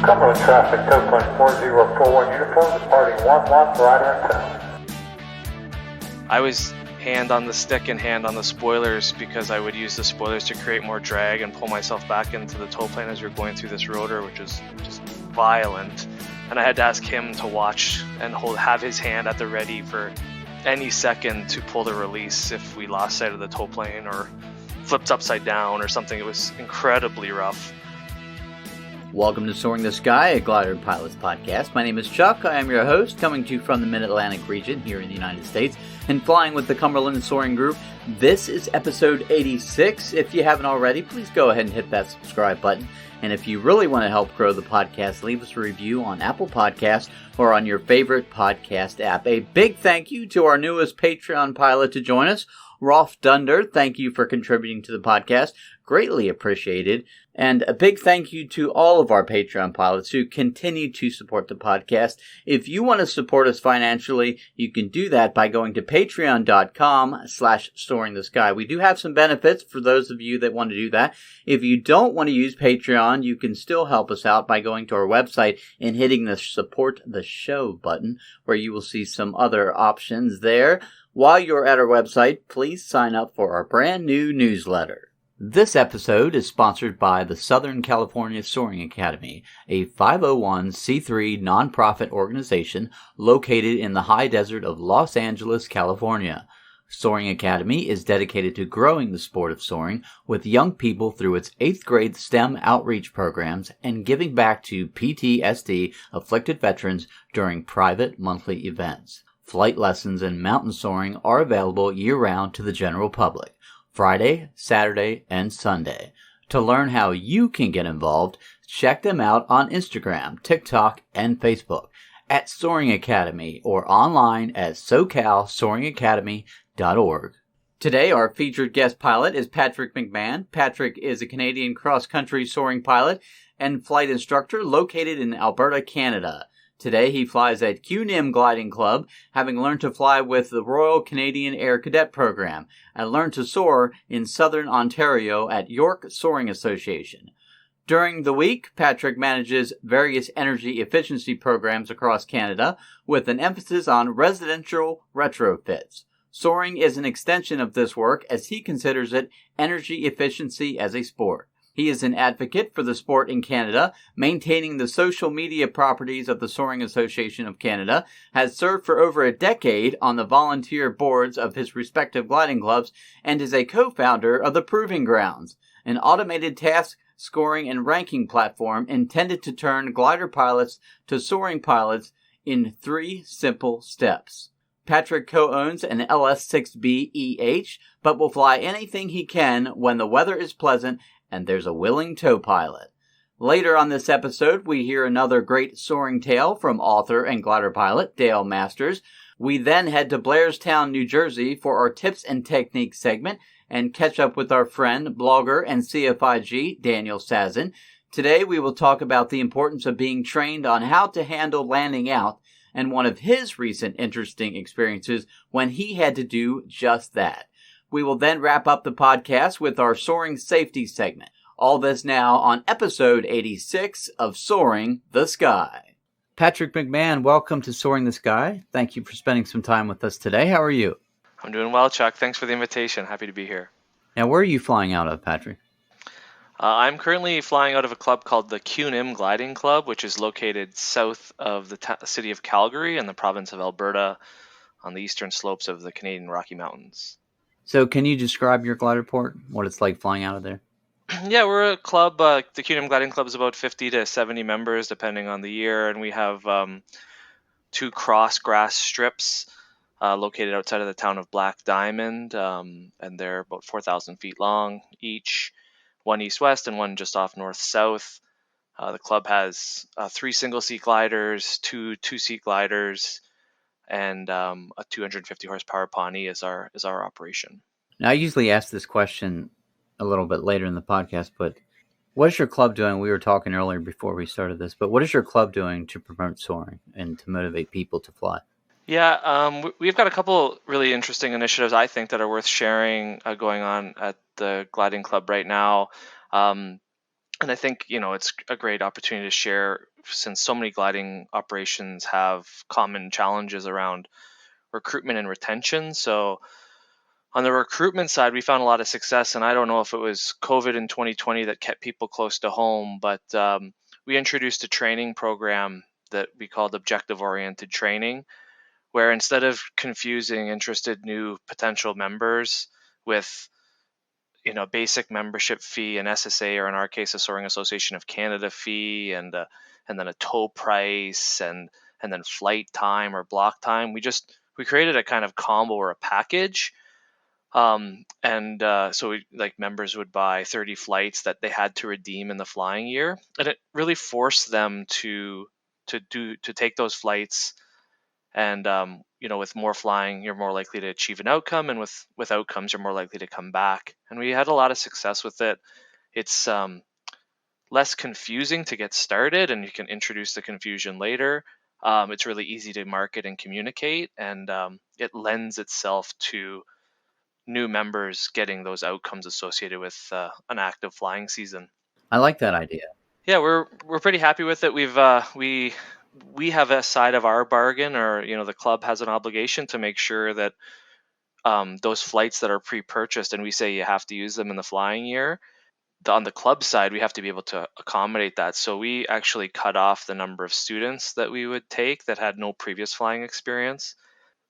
Cumberland traffic, tow point 4041 uniform, departing 11 for Idaho. I was hand on the stick and hand on the spoilers because I would use the spoilers to create more drag and pull myself back into the tow plane as we were going through this rotor, which is just violent. And I had to ask him to watch and have his hand at the ready for any second to pull the release if we lost sight of the tow plane or flipped upside down or something. It was incredibly rough. Welcome to Soaring the Sky, a glider pilots podcast. My name is Chuck. I am your host, coming to you from the Mid-Atlantic region here in the United States and flying with the Cumberland Soaring Group. This is episode 86. If you haven't already, please go ahead and hit that subscribe button. And if you really want to help grow the podcast, leave us a review on Apple Podcasts or on your favorite podcast app. A big thank you to our newest Patreon pilot to join us, Rolf Dunder. Thank you for contributing to the podcast. Greatly appreciated. And a big thank you to all of our Patreon pilots who continue to support the podcast. If you want to support us financially, you can do that by going to patreon.com/soaringthesky. We do have some benefits for those of you that want to do that. If you don't want to use Patreon, you can still help us out by going to our website and hitting the support the show button, where you will see some other options there. While you're at our website, please sign up for our brand new newsletter. This episode is sponsored by the Southern California Soaring Academy, a 501c3 nonprofit organization located in the high desert of Los Angeles, California. Soaring Academy is dedicated to growing the sport of soaring with young people through its 8th grade STEM outreach programs and giving back to PTSD afflicted veterans during private monthly events. Flight lessons in mountain soaring are available year-round to the general public, Friday, Saturday, and Sunday. To learn how you can get involved, check them out on Instagram, TikTok, and Facebook at Soaring Academy or online at SoCalSoaringAcademy.org. Today, our featured guest pilot is Patrick McMahon. Patrick is a Canadian cross-country soaring pilot and flight instructor located in Alberta, Canada. Today, he flies at Cu Nim Gliding Club, having learned to fly with the Royal Canadian Air Cadet program, and learned to soar in southern Ontario at York Soaring Association. During the week, Patrick manages various energy efficiency programs across Canada, with an emphasis on residential retrofits. Soaring is an extension of this work, as he considers it energy efficiency as a sport. He is an advocate for the sport in Canada, maintaining the social media properties of the Soaring Association of Canada, has served for over a decade on the volunteer boards of his respective gliding clubs, and is a co-founder of the Proving Grounds, an automated task scoring and ranking platform intended to turn glider pilots to soaring pilots in 3 simple steps. Patrick co-owns an LS6B-EH, but will fly anything he can when the weather is pleasant and there's a willing tow pilot. Later on this episode, we hear another great soaring tale from author and glider pilot Dale Masters. We then head to Blairstown, New Jersey for our Tips and Techniques segment and catch up with our friend, blogger, and CFIG Daniel Sazhin. Today we will talk about the importance of being trained on how to handle landing out and one of his recent interesting experiences when he had to do just that. We will then wrap up the podcast with our soaring safety segment. All this now on episode 86 of Soaring the Sky. Patrick McMahon, welcome to Soaring the Sky. Thank you for spending some time with us today. How are you? I'm doing well, Chuck. Thanks for the invitation. Happy to be here. Now, where are you flying out of, Patrick? I'm currently flying out of a club called the Cu Nim Gliding Club, which is located south of the city of Calgary in the province of Alberta on the eastern slopes of the Canadian Rocky Mountains. So can you describe your glider port, what it's like flying out of there? Yeah, we're a club. The Cu Nim Gliding Club is about 50 to 70 members, depending on the year. And we have 2 cross grass strips located outside of the town of Black Diamond. And they're about 4,000 feet long each, one east-west and one just off north-south. The club has 3 single-seat gliders, 2 two-seat gliders, and a 250 horsepower Pawnee is our operation. Now, I usually ask this question a little bit later in the podcast, but what is your club doing? We were talking earlier before we started this, but what is your club doing to promote soaring and to motivate people to fly? Yeah, we've got a couple really interesting initiatives, I think, that are worth sharing going on at the gliding club right now. And I think, it's a great opportunity to share, since so many gliding operations have common challenges around recruitment and retention. So on the recruitment side, we found a lot of success, and I don't know if it was COVID in 2020 that kept people close to home, but we introduced a training program that we called objective-oriented training, where instead of confusing interested new potential members with basic membership fee, an SSA, or in our case, a Soaring Association of Canada fee, and then a tow price, and then flight time or block time. We created a kind of combo or a package, so members would buy 30 flights that they had to redeem in the flying year, and it really forced them to take those flights. And with more flying, you're more likely to achieve an outcome, and with outcomes, you're more likely to come back. And we had a lot of success with it. It's less confusing to get started, and you can introduce the confusion later. It's really easy to market and communicate, and it lends itself to new members getting those outcomes associated with an active flying season. I like that idea. Yeah, we're pretty happy with it. We have a side of our bargain, or the club has an obligation to make sure that those flights that are pre-purchased, and we say you have to use them in the flying year. On the club side, we have to be able to accommodate that. So we actually cut off the number of students that we would take that had no previous flying experience.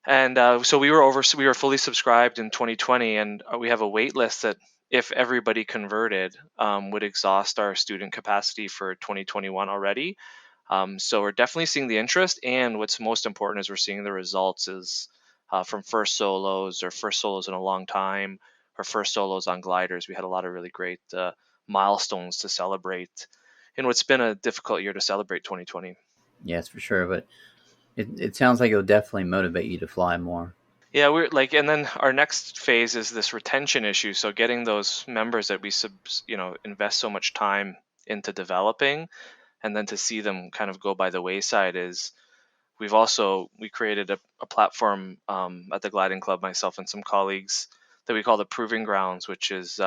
And so we were fully subscribed in 2020, and we have a wait list that, if everybody converted, would exhaust our student capacity for 2021 already. So we're definitely seeing the interest, and what's most important is we're seeing the results is from first solos, or first solos in a long time, or first solos on gliders. We had a lot of really great milestones to celebrate in what's been a difficult year to celebrate 2020. Yes, for sure. But it sounds like it'll definitely motivate you to fly more. Yeah, and then our next phase is this retention issue. So getting those members that we invest so much time into developing, and then to see them kind of go by the wayside, is we created a platform at the Gliding Club, myself and some colleagues, that we call the Proving Grounds, which is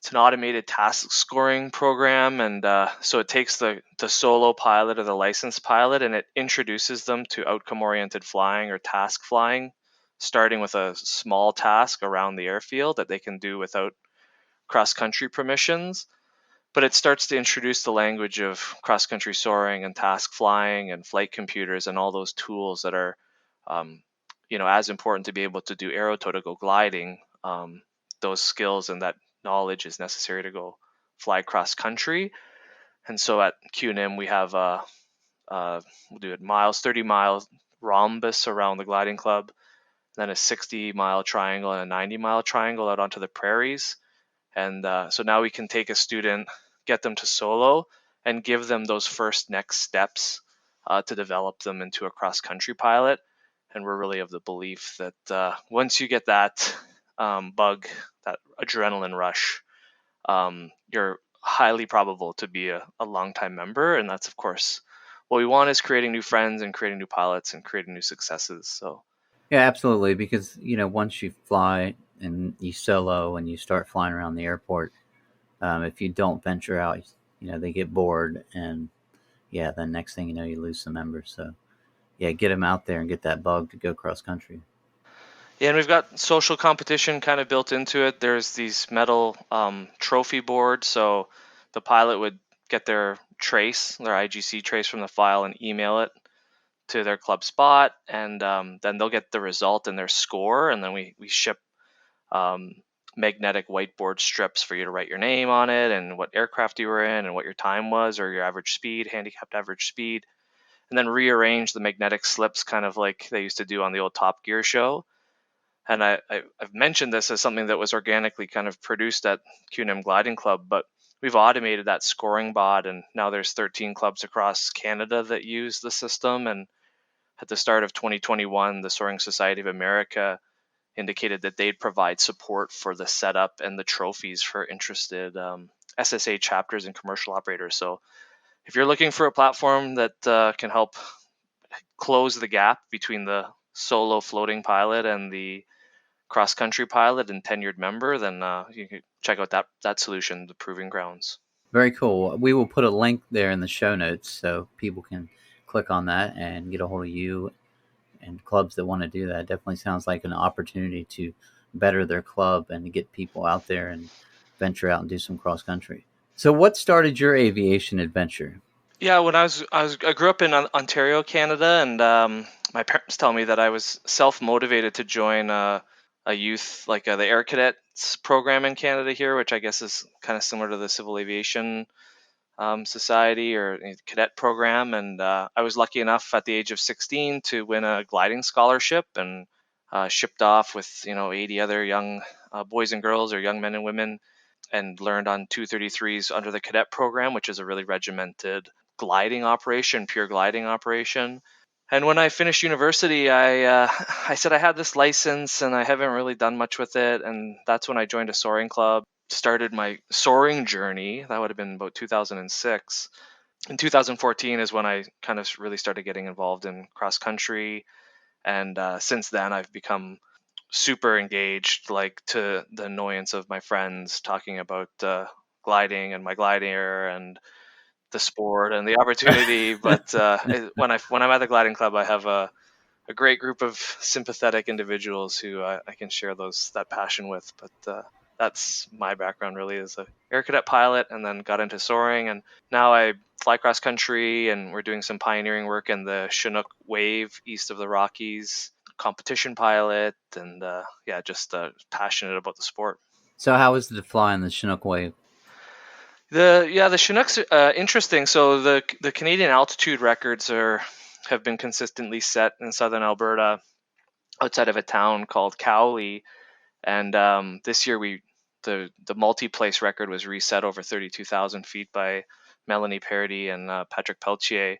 it's an automated task scoring program. And so it takes the solo pilot or the licensed pilot, and it introduces them to outcome-oriented flying or task flying, starting with a small task around the airfield that they can do without cross-country permissions. But it starts to introduce the language of cross-country soaring and task flying and flight computers and all those tools that are, as important to be able to do aerotow to go gliding. Those skills and that knowledge is necessary to go fly cross-country. And so at Cu Nim, we have we'll do it 30 miles rhombus around the gliding club, then a 60-mile triangle and a 90-mile triangle out onto the prairies. And so now we can take a student, get them to solo, and give them those first next steps to develop them into a cross-country pilot. And we're really of the belief that once you get that bug, that adrenaline rush, you're highly probable to be a longtime member. And that's, of course, what we want, is creating new friends and creating new pilots and creating new successes. So Yeah, absolutely. Because once you fly and you solo and you start flying around the airport, if you don't venture out, they get bored, and then next thing you know, you lose some members. So get them out there and get that bug to go cross country. yeah, and we've got social competition kind of built into it. There's these metal trophy boards. So the pilot would get their IGC trace from the file, and email it to their club spot, and then they'll get the result and their score, and then we ship magnetic whiteboard strips for you to write your name on it, and what aircraft you were in, and what your time was, or your average speed, handicapped average speed, and then rearrange the magnetic slips, kind of like they used to do on the old Top Gear show. And I've mentioned this as something that was organically kind of produced at Cu Nim Gliding Club, but we've automated that scoring bot, and now there's 13 clubs across Canada that use the system. And at the start of 2021, the Soaring Society of America indicated that they'd provide support for the setup and the trophies for interested SSA chapters and commercial operators. So if you're looking for a platform that can help close the gap between the solo floating pilot and the cross-country pilot and tenured member, then you can check out that solution, the Proving Grounds. Very cool. We will put a link there in the show notes so people can click on that and get a hold of you and clubs that want to do that. It definitely sounds like an opportunity to better their club and to get people out there and venture out and do some cross country. So, what started your aviation adventure? Yeah, when I grew up in Ontario, Canada, and my parents tell me that I was self-motivated to join a youth like the Air Cadets program in Canada here, which I guess is kind of similar to the Civil Aviation Society or cadet program. And I was lucky enough at the age of 16 to win a gliding scholarship and shipped off with 80 other young boys and girls or young men and women and learned on 233s under the cadet program, which is a really regimented gliding operation, pure gliding operation. And when I finished university, I said I had this license and I haven't really done much with it. And that's when I joined a soaring club, started my soaring journey. That would have been about 2006. In 2014 is when I kind of really started getting involved in cross country. And since then, I've become super engaged, like to the annoyance of my friends talking about gliding and my gliding air and the sport and the opportunity. But when I'm at the gliding club, I have a great group of sympathetic individuals who I can share that passion with. But that's my background really as a air cadet pilot, and then got into soaring, and now I fly cross country, and we're doing some pioneering work in the Chinook Wave east of the Rockies. Competition pilot, and yeah, just passionate about the sport. So, how is it to fly in the Chinook wave? The Chinooks interesting. So the Canadian altitude records have been consistently set in southern Alberta, outside of a town called Cowley, and this year the multi-place record was reset over 32,000 feet by Melanie Parody and Patrick Peltier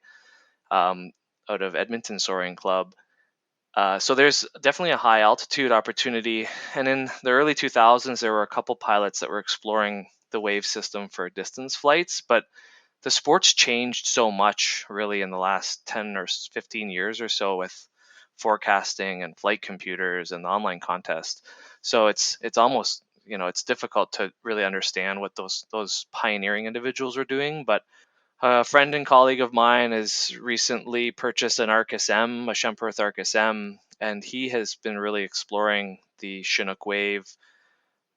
out of Edmonton Soaring Club. So there's definitely a high altitude opportunity. And in the early 2000s, there were a couple pilots that were exploring the wave system for distance flights, but the sport's changed so much really in the last 10 or 15 years or so with forecasting and flight computers and the online contest. So it's almost, it's difficult to really understand what those pioneering individuals were doing. But a friend and colleague of mine has recently purchased an Arcus M, a Schemperth Arcus M, and he has been really exploring the Chinook wave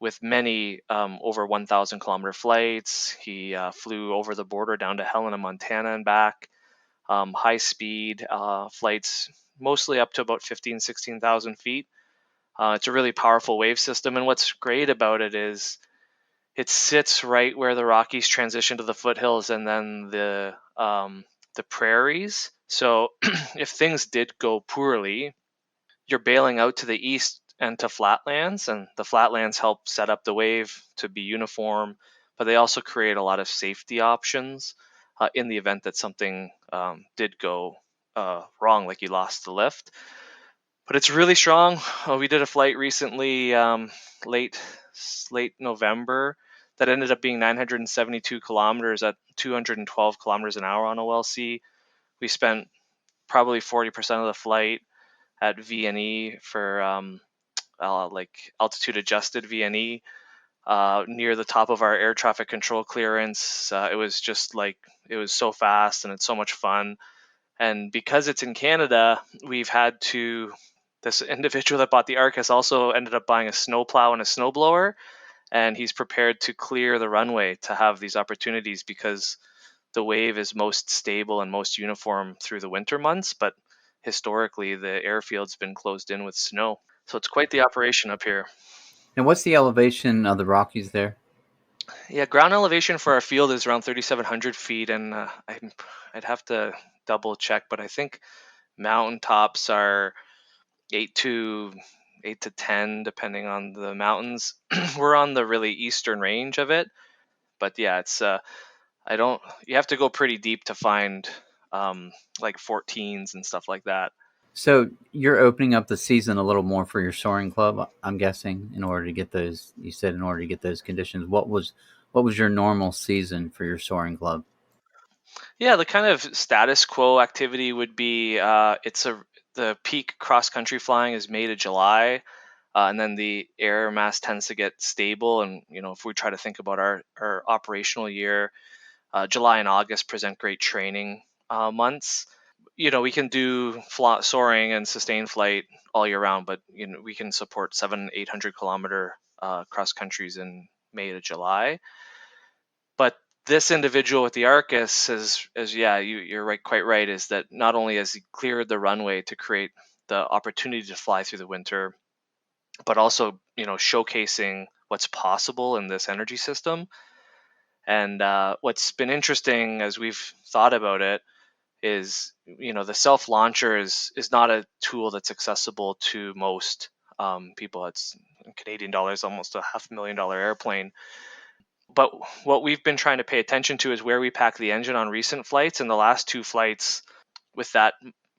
with many over 1,000 kilometer flights. He flew over the border down to Helena, Montana and back, high speed flights, mostly up to about 15, 16,000 feet. It's a really powerful wave system. And what's great about it is it sits right where the Rockies transition to the foothills and then the prairies. So if things did go poorly, you're bailing out to the east and to flatlands, and the flatlands help set up the wave to be uniform, but they also create a lot of safety options in the event that something did go wrong, like you lost the lift. But it's really strong. We did a flight recently, late late November, that ended up being 972 kilometers at 212 kilometers an hour on OLC. We spent probably 40% of the flight at VNE for like altitude adjusted VNE near the top of our air traffic control clearance. It was just like, it was so fast and it's so much fun. And because it's in Canada, this individual that bought the Arcus also ended up buying a snowplow and a snowblower, and he's prepared to clear the runway to have these opportunities because the wave is most stable and most uniform through the winter months, but historically the airfield's been closed in with snow. So it's quite the operation up here. And what's the elevation of the Rockies there? Yeah, ground elevation for our field is around 3,700 feet, and I'd have to double check, but I think mountaintops are 8 to 10, depending on the mountains. We're on the really eastern range of it, but yeah, it's I don't. You have to go pretty deep to find like 14s and stuff like that. So you're opening up the season a little more for your soaring club, I'm guessing, in order to get those. You said in order to get those conditions. What was your normal season for your soaring club? Yeah, the kind of status quo activity would be the peak cross country flying is May to July. and then the air mass tends to get stable. And if we try to think about our operational year, July and August present great training months. We can do soaring and sustained flight all year round, but we can support 700-800 kilometer cross countries in May to July. But this individual with the Arcus you're right, quite right, is that not only has he cleared the runway to create the opportunity to fly through the winter, but also showcasing what's possible in this energy system. And what's been interesting as we've thought about it is the self launcher is not a tool that's accessible to most people. It's in Canadian dollars almost a $500,000 airplane. But what we've been trying to pay attention to is where we pack the engine on recent flights. And the last two flights, with that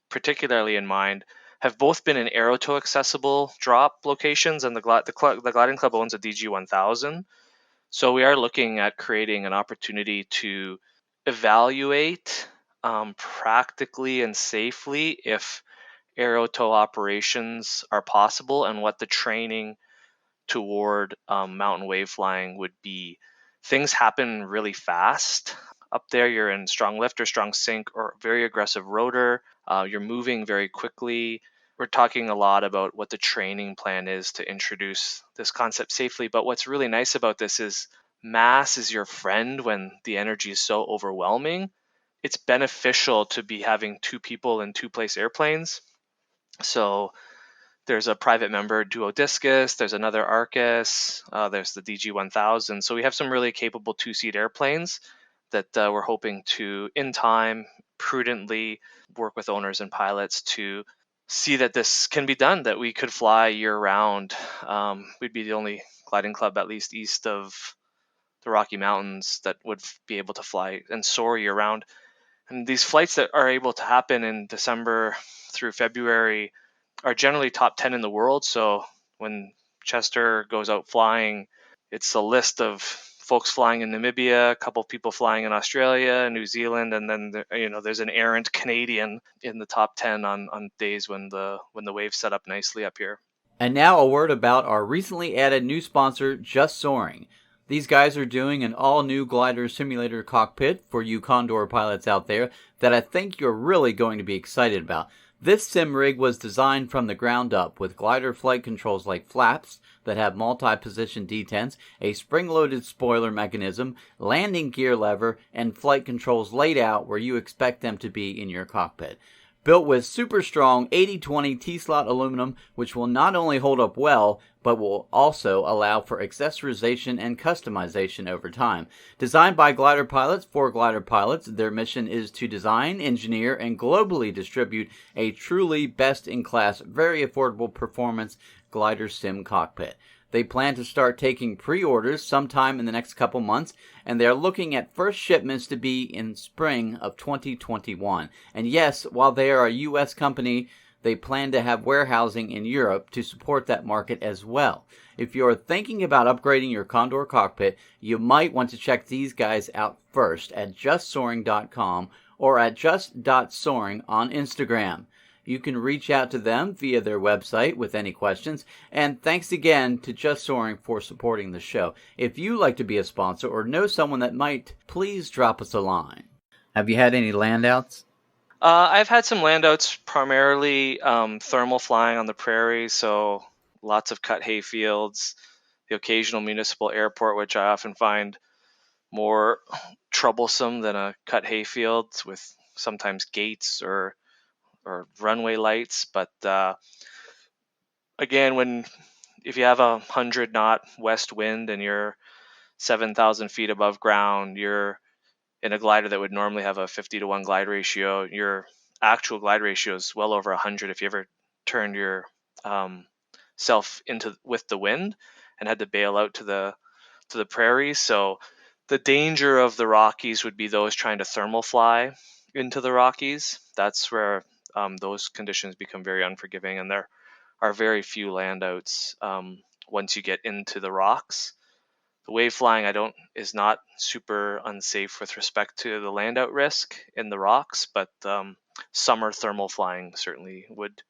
particularly in mind, have both been in aerotow accessible drop locations. And the Gliding Club owns a DG1000. So we are looking at creating an opportunity to evaluate practically and safely if aerotow operations are possible, and what the training toward mountain wave flying would be. Things happen really fast up there. You're in strong lift or strong sink or very aggressive rotor. You're moving very quickly. We're talking a lot about what the training plan is to introduce this concept safely. But what's really nice about this is mass is your friend when the energy is so overwhelming. It's beneficial to be having two people in two-place airplanes. So there's a private member duo discus, there's another Arcus, there's the DG1000. So we have some really capable two-seat airplanes that we're hoping to, in time, prudently work with owners and pilots to see that this can be done, that we could fly year-round. We'd be the only gliding club, at least east of the Rocky Mountains, that would be able to fly and soar year-round. And these flights that are able to happen in December through February are generally top 10 in the world. So when Chester goes out flying, it's a list of folks flying in Namibia, a couple of people flying in Australia, New Zealand, and then there's an errant Canadian in the top 10 on days when the waves set up nicely up here. And now a word about our recently added new sponsor, Just Soaring. These guys are doing an all-new glider simulator cockpit for you Condor pilots out there that I think you're really going to be excited about. This sim rig was designed from the ground up with glider flight controls like flaps that have multi-position detents, a spring-loaded spoiler mechanism, landing gear lever, and flight controls laid out where you expect them to be in your cockpit. Built with super strong 80/20 T-slot aluminum, which will not only hold up well, but will also allow for accessorization and customization over time. Designed by glider pilots for glider pilots, their mission is to design, engineer, and globally distribute a truly best-in-class, very affordable performance glider sim cockpit. They plan to start taking pre-orders sometime in the next couple months, and they're looking at first shipments to be in spring of 2021. And yes, while they are a U.S. company, they plan to have warehousing in Europe to support that market as well. If you're thinking about upgrading your Condor cockpit, you might want to check these guys out first at justsoaring.com or at just.soaring on Instagram. You can reach out to them via their website with any questions. And thanks again to Just Soaring for supporting the show. If you'd like to be a sponsor or know someone that might, please drop us a line. Have you had any landouts? I've had some landouts, primarily thermal flying on the prairie, so lots of cut hay fields, the occasional municipal airport, which I often find more troublesome than a cut hay field, with sometimes gates or runway lights. But again, if you have 100 knot west wind and you're 7,000 feet above ground, you're in a glider that would normally have a 50-to-1 glide ratio. Your actual glide ratio is well over 100 if you ever turned your self into with the wind and had to bail out to the prairies. So the danger of the Rockies would be those trying to thermal fly into the Rockies. That's where those conditions become very unforgiving, and there are very few landouts once you get into the rocks. The wave flying is not super unsafe with respect to the landout risk in the rocks, but summer thermal flying certainly would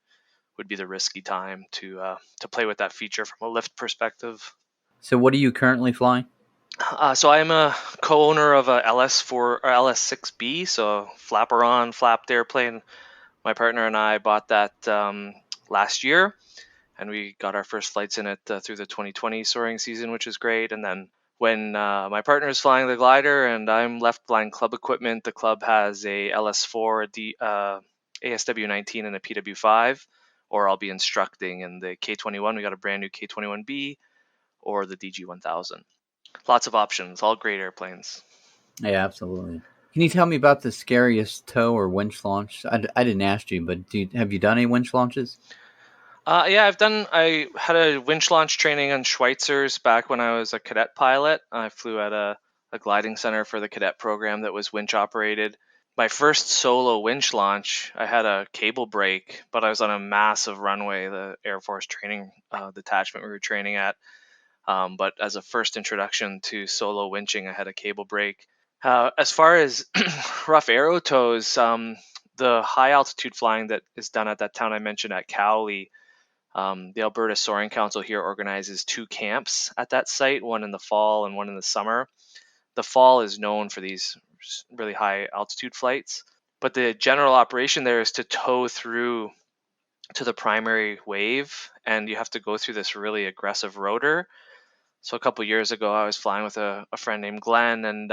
would be the risky time to play with that feature from a lift perspective. So what are you currently flying? So I'm a co-owner of a LS4 or LS6B, so flapper on, flapped airplane. My partner and I bought that last year, and we got our first flights in it through the 2020 soaring season, which is great. And then when my partner is flying the glider and I'm left flying club equipment, the club has a LS4, ASW19, and a PW5, or I'll be instructing in the K21. We got a brand new K21B or the DG1000. Lots of options, all great airplanes. Yeah, absolutely. Can you tell me about the scariest tow or winch launch? I didn't ask you, but have you done any winch launches? Yeah, I had a winch launch training on Schweitzer's back when I was a cadet pilot. I flew at a gliding center for the cadet program that was winch operated. My first solo winch launch, I had a cable break, but I was on a massive runway, the Air Force training detachment we were training at. But as a first introduction to solo winching, I had a cable break. As far as rough aero tows, the high altitude flying that is done at that town I mentioned at Cowley, the Alberta Soaring Council here organizes 2 camps at that site, one in the fall and one in the summer. The fall is known for these really high altitude flights, but the general operation there is to tow through to the primary wave, and you have to go through this really aggressive rotor. So a couple years ago, I was flying with a friend named Glenn, and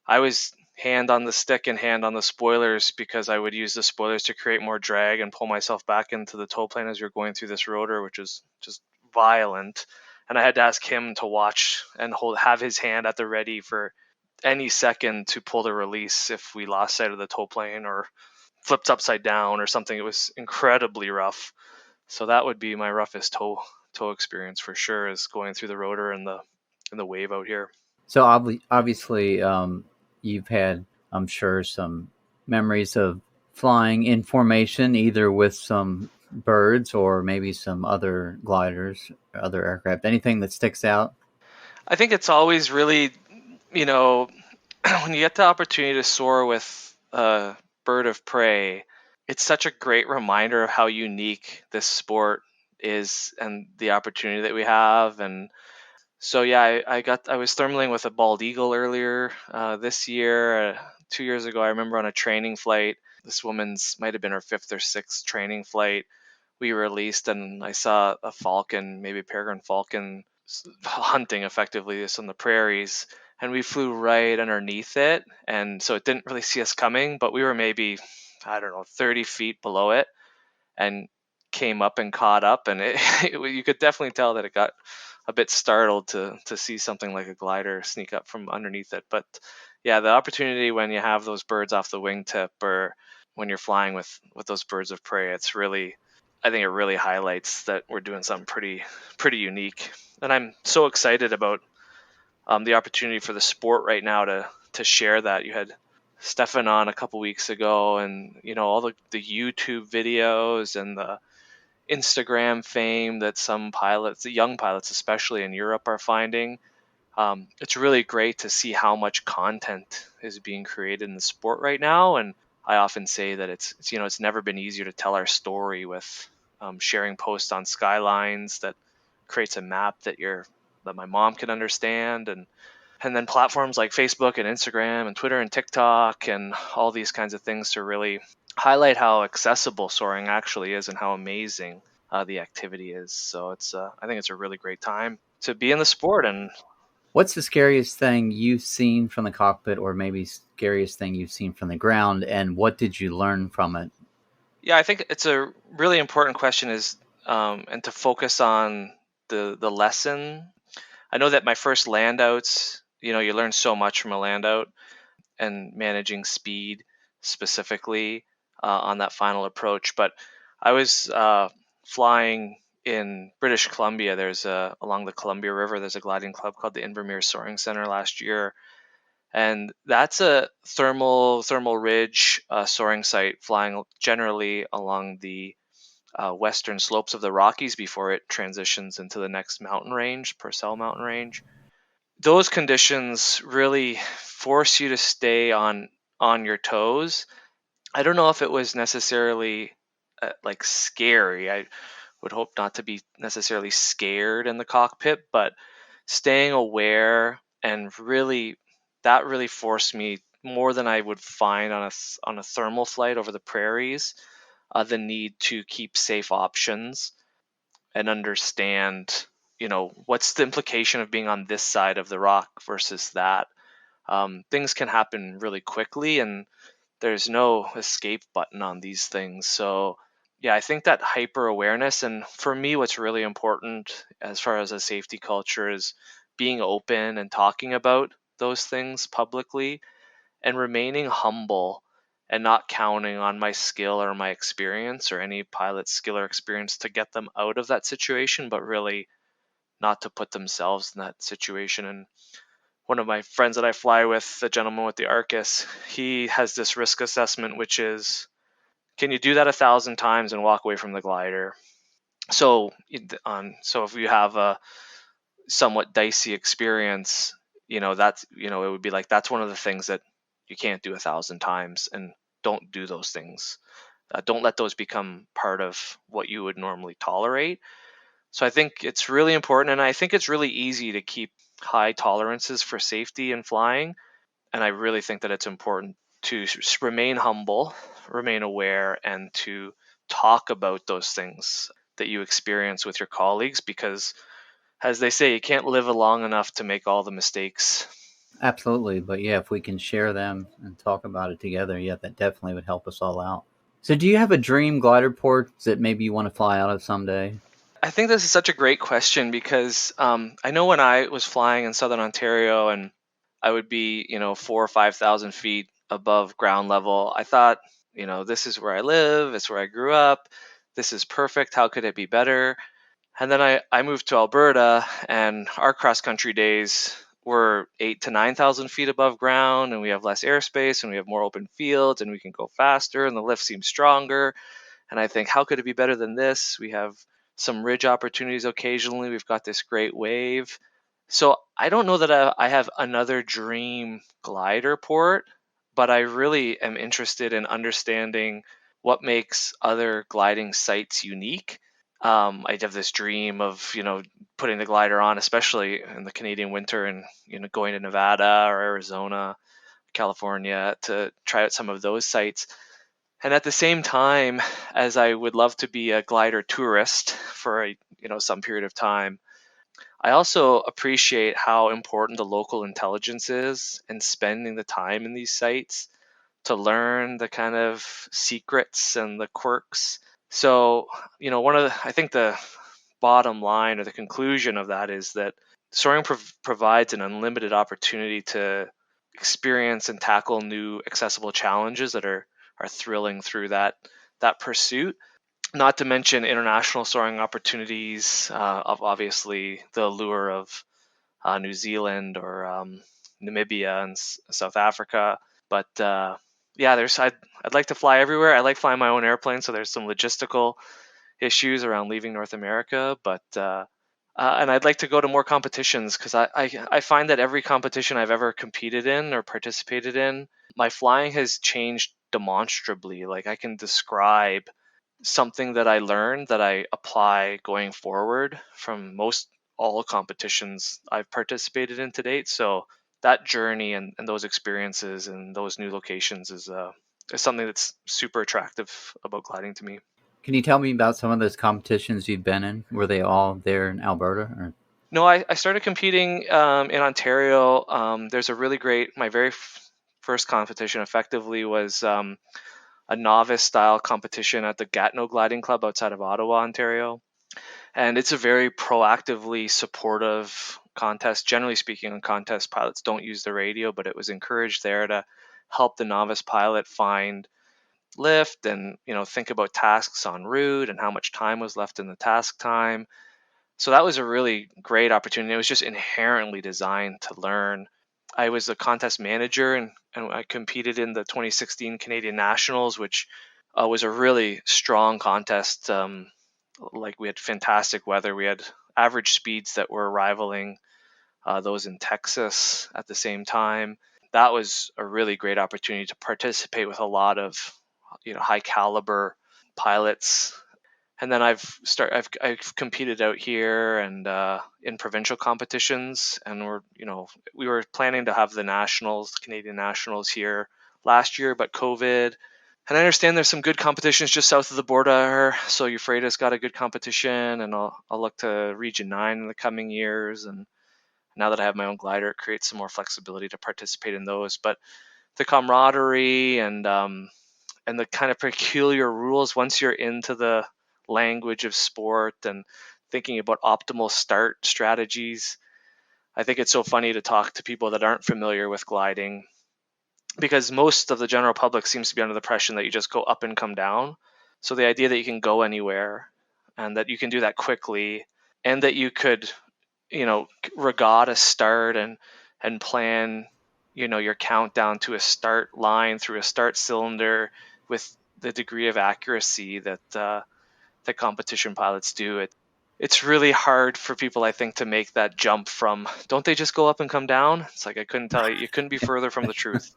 I was hand on the stick and hand on the spoilers because I would use the spoilers to create more drag and pull myself back into the tow plane as we were going through this rotor, which is just violent. And I had to ask him to watch and have his hand at the ready for any second to pull the release if we lost sight of the tow plane or flipped upside down or something. It was incredibly rough. So that would be my roughest tow experience for sure, is going through the rotor and the wave out here. So obviously, you've had, I'm sure, some memories of flying in formation, either with some birds or maybe some other gliders, other aircraft. Anything that sticks out? I think it's always really, when you get the opportunity to soar with a bird of prey, it's such a great reminder of how unique this sport is and the opportunity that we have. And so, yeah, I was thermaling with a bald eagle earlier this year. 2 years ago, I remember on a training flight, this woman's might have been her 5th or 6th training flight. We released, and I saw a falcon, maybe a peregrine falcon, hunting effectively this on the prairies, and we flew right underneath it, and so it didn't really see us coming, but we were maybe, I don't know, 30 feet below it, and came up and caught up, and you could definitely tell that it got a bit startled to see something like a glider sneak up from underneath it. But yeah, the opportunity when you have those birds off the wingtip, or when you're flying with those birds of prey, it's really, I think it really highlights that we're doing something pretty unique. And I'm so excited about the opportunity for the sport right now to share that. You had Stefan on a couple weeks ago, and all the YouTube videos and the Instagram fame that some pilots, the young pilots especially in Europe, are finding. It's really great to see how much content is being created in the sport right now, and I often say that it's never been easier to tell our story with sharing posts on Skylines that creates a map that my mom can understand, and then platforms like Facebook and Instagram and Twitter and TikTok and all these kinds of things to really highlight how accessible soaring actually is and how amazing the activity is. So I think it's a really great time to be in the sport. And What's the scariest thing you've seen from the cockpit, or maybe scariest thing you've seen from the ground, and what did you learn from it? yeah, I think it's a really important question, is and to focus on the lesson. I know that my first land outs, you learn so much from a land out, and managing speed specifically on that final approach. But I was flying in British Columbia. Along the Columbia River, there's a gliding club called the Invermere Soaring Center last year. And that's a thermal ridge soaring site, flying generally along the western slopes of the Rockies before it transitions into the next mountain range, Purcell Mountain Range. Those conditions really force you to stay on your toes. I don't know if it was necessarily like scary. I would hope not to be necessarily scared in the cockpit, but staying aware and really that really forced me more than I would find on a thermal flight over the prairies, the need to keep safe options and understand, what's the implication of being on this side of the rock versus that. Things can happen really quickly, and there's no escape button on these things. So, yeah, I think that hyper awareness, and for me, what's really important as far as a safety culture is being open and talking about those things publicly and remaining humble and not counting on my skill or my experience or any pilot's skill or experience to get them out of that situation, but really not to put themselves in that situation. And one of my friends that I fly with, the gentleman with the Arcus, he has this risk assessment, which is, can you do that 1,000 times and walk away from the glider? So, so if you have a somewhat dicey experience, it would be like that's one of the things that you can't do 1,000 times, and don't do those things. Don't let those become part of what you would normally tolerate. So I think it's really important, and I think it's really easy to keep high tolerances for safety in flying. And I really think that it's important to remain humble, remain aware, and to talk about those things that you experience with your colleagues, because as they say, you can't live long enough to make all the mistakes. Absolutely. But yeah, if we can share them and talk about it together, yeah, that definitely would help us all out. So do you have a dream glider port that maybe you want to fly out of someday? I think this is such a great question because I know when I was flying in Southern Ontario and I would be, 4,000 or 5,000 feet above ground level, I thought, this is where I live, it's where I grew up, this is perfect, how could it be better? And then I moved to Alberta, and our cross country days were 8,000 to 9,000 feet above ground, and we have less airspace, and we have more open fields, and we can go faster, and the lift seems stronger. And I think, how could it be better than this? We have some ridge opportunities occasionally. We've got this great wave. So I don't know that I have another dream glider port, but I really am interested in understanding what makes other gliding sites unique. I have this dream of, putting the glider on, especially in the Canadian winter, and going to Nevada or Arizona, California to try out some of those sites. And at the same time, as I would love to be a glider tourist for some period of time, I also appreciate how important the local intelligence is and spending the time in these sites to learn the kind of secrets and the quirks. So, I think the bottom line or the conclusion of that is that soaring provides an unlimited opportunity to experience and tackle new accessible challenges that are thrilling through that pursuit. Not to mention international soaring opportunities, of obviously the allure of New Zealand or Namibia and South Africa. But yeah, I'd like to fly everywhere. I like flying my own airplane, so there's some logistical issues around leaving North America, but and I'd like to go to more competitions because I find that every competition I've ever competed in or participated in, my flying has changed demonstrably. Like, I can describe something that I learned that I apply going forward from most all competitions I've participated in to date. So that journey and those experiences and those new locations is something that's super attractive about gliding to me. Can you tell me about some of those competitions you've been in? Were they all there in Alberta? Or? No, I started competing in Ontario. There's a really great, my very first competition effectively was a novice style competition at the Gatineau Gliding Club outside of Ottawa, Ontario. And it's a very proactively supportive contest. Generally speaking, on contests, pilots don't use the radio, but it was encouraged there to help the novice pilot find lift and think about tasks en route and how much time was left in the task time. So that was a really great opportunity. It was just inherently designed to learn. I was a contest manager, and I competed in the 2016 Canadian Nationals, which was a really strong contest. Like, we had fantastic weather. We had average speeds that were rivaling those in Texas at the same time. That was a really great opportunity to participate with a lot of high caliber pilots. And then I've competed out here and in provincial competitions, and we were planning to have the Canadian nationals here last year, but COVID. And I understand there's some good competitions just south of the border. So Euphrates got a good competition, and I'll look to Region 9 in the coming years. And now that I have my own glider, it creates some more flexibility to participate in those. But the camaraderie and the kind of peculiar rules once you're into the language of sport and thinking about optimal start strategies. I think it's so funny to talk to people that aren't familiar with gliding, because most of the general public seems to be under the impression that you just go up and come down. So the idea that you can go anywhere and that you can do that quickly, and that you could, regatta start and plan, your countdown to a start line through a start cylinder with the degree of accuracy that the competition pilots do. It's really hard for people, I think, to make that jump from, don't they just go up and come down? It's like, I couldn't tell you. You couldn't be further from the truth.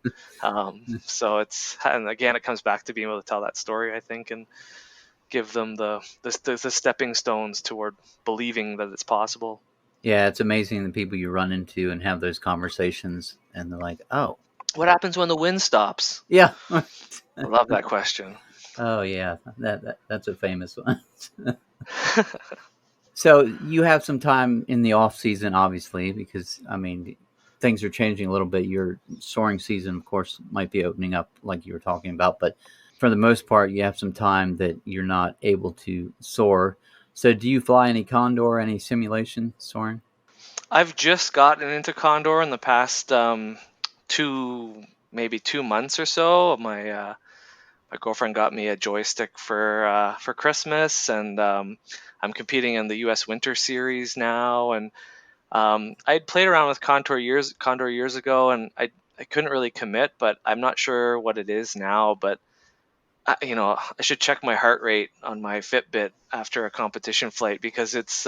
So and again, it comes back to being able to tell that story, I think, and give them the stepping stones toward believing that it's possible. Yeah, it's amazing the people you run into and have those conversations, and they're like, oh. What happens when the wind stops? Yeah. I love that question. Oh, yeah. That's a famous one. So you have some time in the off season, obviously, because, things are changing a little bit. Your soaring season, of course, might be opening up like you were talking about, but for the most part, you have some time that you're not able to soar. So do you fly any Condor, any simulation soaring? I've just gotten into Condor in the past 2 months or so. My girlfriend got me a joystick for Christmas, and I'm competing in the U.S. Winter Series now. And I'd played around with Condor years ago, and I couldn't really commit, but I'm not sure what it is now. But I should check my heart rate on my Fitbit after a competition flight, because it's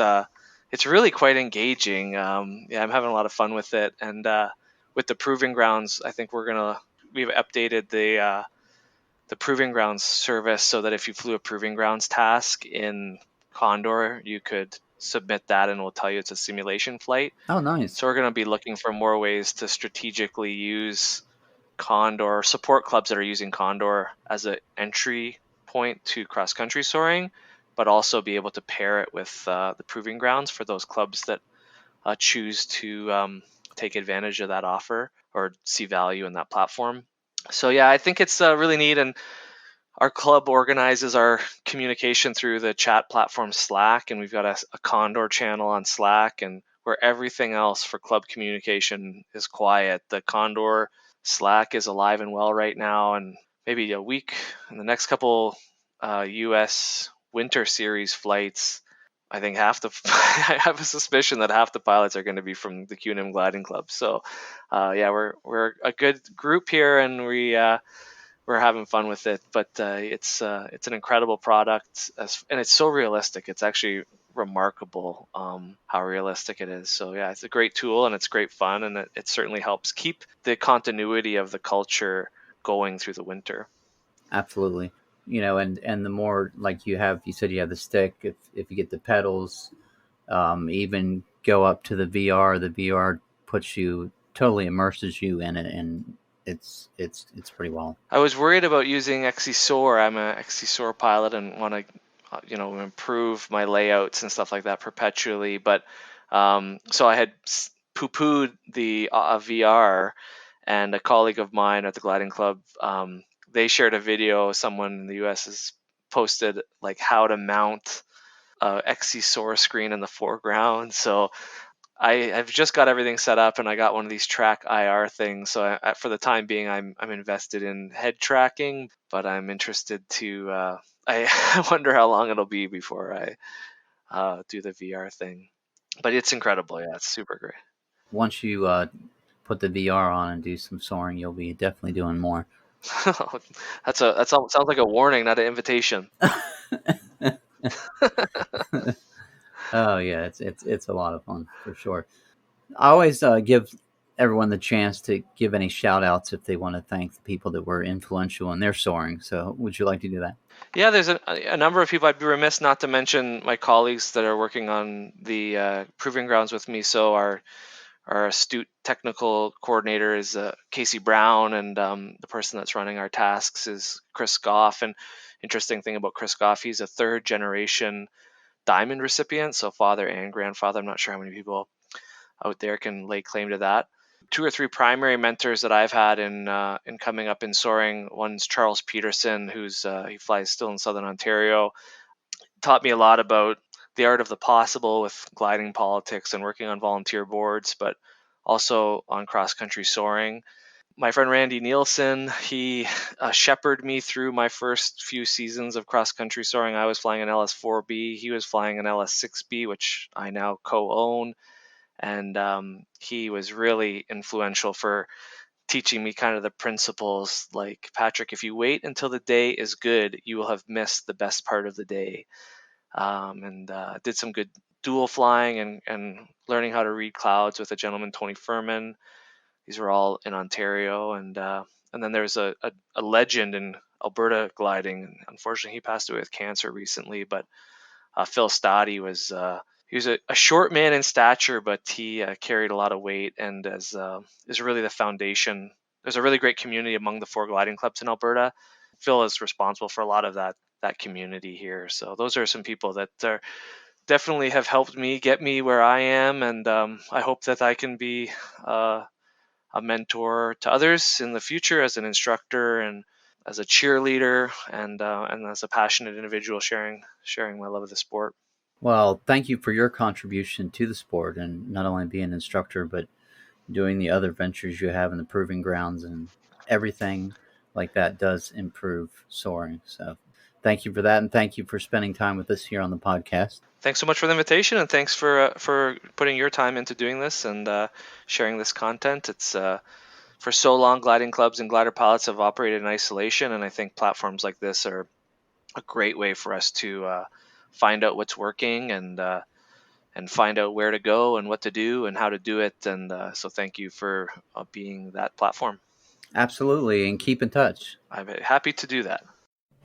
really quite engaging. I'm having a lot of fun with it, and with the proving grounds, I think we've updated the proving grounds service so that if you flew a proving grounds task in Condor, you could submit that and it'll tell you it's a simulation flight. Oh, nice. So we're going to be looking for more ways to strategically use Condor, support clubs that are using Condor as an entry point to cross-country soaring, but also be able to pair it with the proving grounds for those clubs that choose to take advantage of that offer or see value in that platform. So yeah, I think it's really neat, and our club organizes our communication through the chat platform Slack, and we've got a Condor channel on Slack, and where everything else for club communication is quiet, the Condor Slack is alive and well right now. And maybe a week in the next couple U.S. Winter Series flights, I think I have a suspicion that half the pilots are going to be from the Cu Nim Gliding Club. So, we're a good group here, and we're having fun with it. But it's an incredible product, and it's so realistic. It's actually remarkable how realistic it is. So yeah, it's a great tool, and it's great fun, and it certainly helps keep the continuity of the culture going through the winter. Absolutely. And the more, like you said you have the stick, if you get the pedals, even go up to the VR totally immerses you in it, and it's pretty well. I was worried about using XC-Soar. I'm a XC-Soar pilot and want to improve my layouts and stuff like that perpetually, but so I had poo-pooed the VR, and a colleague of mine at the gliding club, they shared a video. Someone in the US has posted like how to mount a XC-Soar screen in the foreground. So I've just got everything set up, and I got one of these track IR things. So for the time being, I'm invested in head tracking, but I'm interested to. I wonder how long it'll be before I do the VR thing. But it's incredible. Yeah, it's super great. Once you put the VR on and do some soaring, you'll be definitely doing more. That sounds like a warning, not an invitation. Oh yeah, it's a lot of fun for sure. I always give everyone the chance to give any shout outs if they want to thank the people that were influential in their soaring. So would you like to do that? Yeah, there's a number of people. I'd be remiss not to mention my colleagues that are working on the proving grounds with me. So our astute technical coordinator is Casey Brown, and the person that's running our tasks is Chris Goff. And interesting thing about Chris Goff, he's a third generation diamond recipient, so father and grandfather. I'm not sure how many people out there can lay claim to that. Two or three primary mentors that I've had in coming up in soaring. One's Charles Peterson, who's he flies still in Southern Ontario. Taught me a lot about the art of the possible with gliding politics and working on volunteer boards, but also on cross-country soaring. My friend Randy Nielsen, he shepherded me through my first few seasons of cross-country soaring. I was flying an LS-4B. He was flying an LS-6B, which I now co-own. And he was really influential for teaching me kind of the principles like, Patrick, if you wait until the day is good, you will have missed the best part of the day. And did some good dual flying and learning how to read clouds with a gentleman, Tony Furman. These were all in Ontario. And then there's a legend in Alberta gliding. Unfortunately, he passed away with cancer recently, but Phil Stoddy was he was a short man in stature, but he carried a lot of weight and is really the foundation. There's a really great community among the 4 gliding clubs in Alberta. Phil is responsible for a lot of that community here. So those are some people that are definitely have helped me get me where I am, and I hope that I can be a mentor to others in the future as an instructor and as a cheerleader and as a passionate individual sharing my love of the sport. Well, thank you for your contribution to the sport, and not only being an instructor, but doing the other ventures you have in the proving grounds, and everything like that does improve soaring. So thank you for that, and thank you for spending time with us here on the podcast. Thanks so much for the invitation, and thanks for putting your time into doing this and sharing this content. It's for so long, gliding clubs and glider pilots have operated in isolation, and I think platforms like this are a great way for us to find out what's working and find out where to go and what to do and how to do it. And so thank you for being that platform. Absolutely, and keep in touch. I'm happy to do that.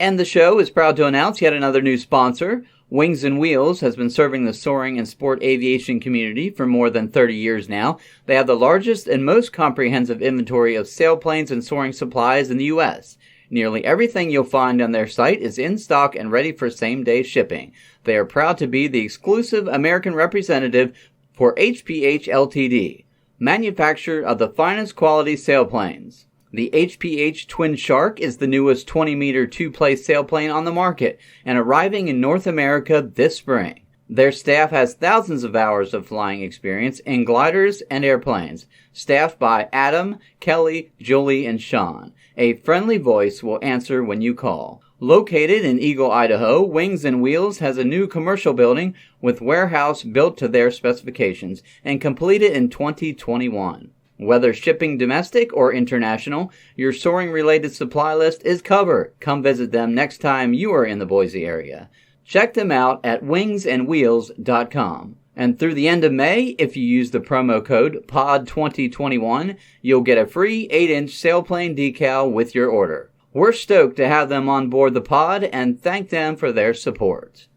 And the show is proud to announce yet another new sponsor. Wings and Wheels has been serving the soaring and sport aviation community for more than 30 years now. They have the largest and most comprehensive inventory of sailplanes and soaring supplies in the U.S. Nearly everything you'll find on their site is in stock and ready for same-day shipping. They are proud to be the exclusive American representative for HPH Ltd., manufacturer of the finest quality sailplanes. The HPH Twin Shark is the newest 20-meter two-place sailplane on the market and arriving in North America this spring. Their staff has thousands of hours of flying experience in gliders and airplanes, staffed by Adam, Kelly, Julie, and Sean. A friendly voice will answer when you call. Located in Eagle, Idaho, Wings and Wheels has a new commercial building with warehouse built to their specifications and completed in 2021. Whether shipping domestic or international, your soaring-related supply list is covered. Come visit them next time you are in the Boise area. Check them out at wingsandwheels.com. And through the end of May, if you use the promo code POD2021, you'll get a free 8-inch sailplane decal with your order. We're stoked to have them on board the pod and thank them for their support.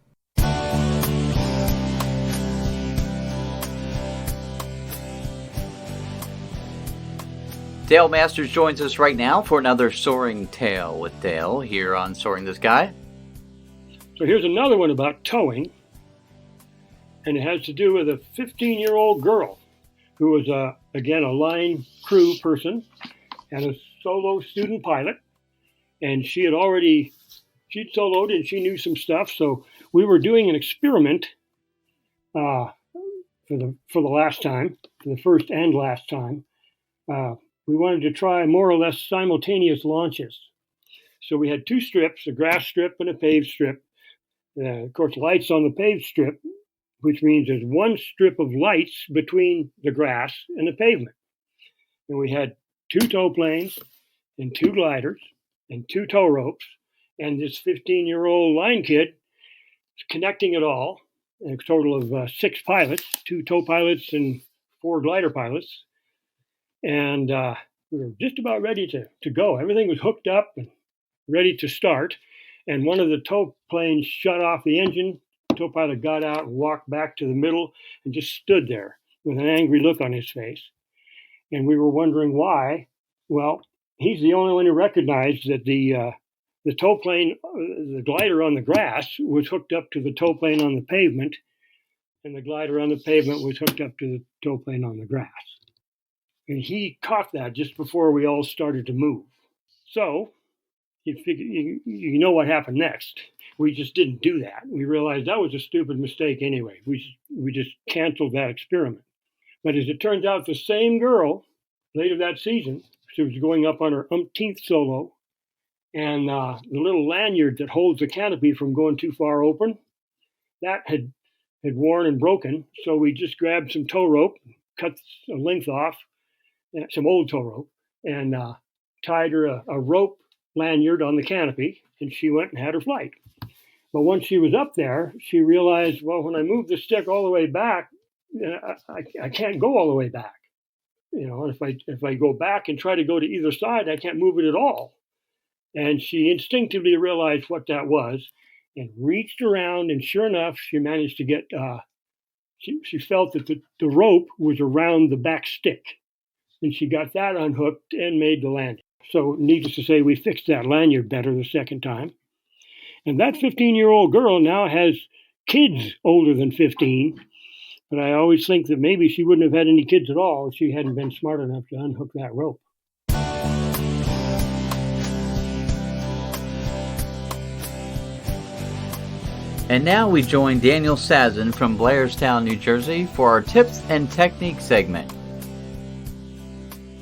Dale Masters joins us right now for another Soaring Tale with Dale here on Soaring the Sky. So here's another one about towing, and it has to do with a 15-year-old girl who was, again, a line crew person and a solo student pilot. And she'd soloed and she knew some stuff. So we were doing an experiment for the last time, for the first and last time. We wanted to try more or less simultaneous launches. So we had 2 strips, a grass strip and a paved strip. Of course, lights on the paved strip, which means there's 1 strip of lights between the grass and the pavement. And we had 2 tow planes and 2 gliders and 2 tow ropes. And this 15-year-old line kid is connecting it all. A total of 6 pilots, 2 tow pilots and 4 glider pilots. and we were just about ready to go. Everything was hooked up and ready to start, and one of the tow planes shut off the engine. The tow pilot got out and walked back to the middle and just stood there with an angry look on his face. And we were wondering why. Well, he's the only one who recognized that the tow plane, the glider on the grass, was hooked up to the tow plane on the pavement, and the glider on the pavement was hooked up to the tow plane on the grass. And he caught that just before we all started to move. So you know what happened next. We just didn't do that. We realized that was a stupid mistake anyway. We just canceled that experiment. But as it turns out, the same girl, later that season, she was going up on her umpteenth solo, and the little lanyard that holds the canopy from going too far open, that had worn and broken. So we just grabbed some tow rope, cut a length off, some old tow rope, and tied her a rope lanyard on the canopy, and she went and had her flight. But once she was up there, she realized, well, when I move the stick all the way back, I can't go all the way back. If I go back and try to go to either side, I can't move it at all. And she instinctively realized what that was and reached around, and sure enough, she managed to get, she felt that the rope was around the back stick, and she got that unhooked and made the landing. So needless to say, we fixed that lanyard better the second time. And that 15-year-old girl now has kids older than 15, but I always think that maybe she wouldn't have had any kids at all if she hadn't been smart enough to unhook that rope. And now we join Daniel Sazhin from Blairstown, New Jersey for our Tips and Techniques segment.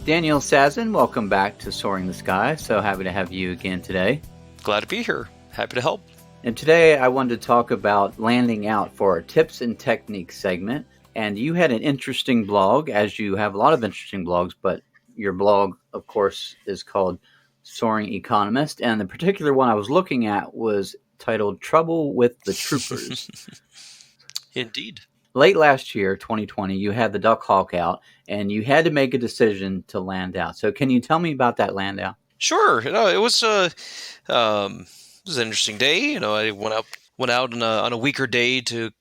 Daniel Sazhin, welcome back to Soaring the Sky. So happy to have you again today. Glad to be here. Happy to help. And today I wanted to talk about landing out for our Tips and Techniques segment. And you had an interesting blog, as you have a lot of interesting blogs, but your blog, of course, is called Soaring Economist. And the particular one I was looking at was titled Trouble with the Troopers. Indeed. Late last year, 2020, you had the Duck Hawk out, and you had to make a decision to land out. So can you tell me about that land out? Sure. It was an interesting day. I went out on a weaker day to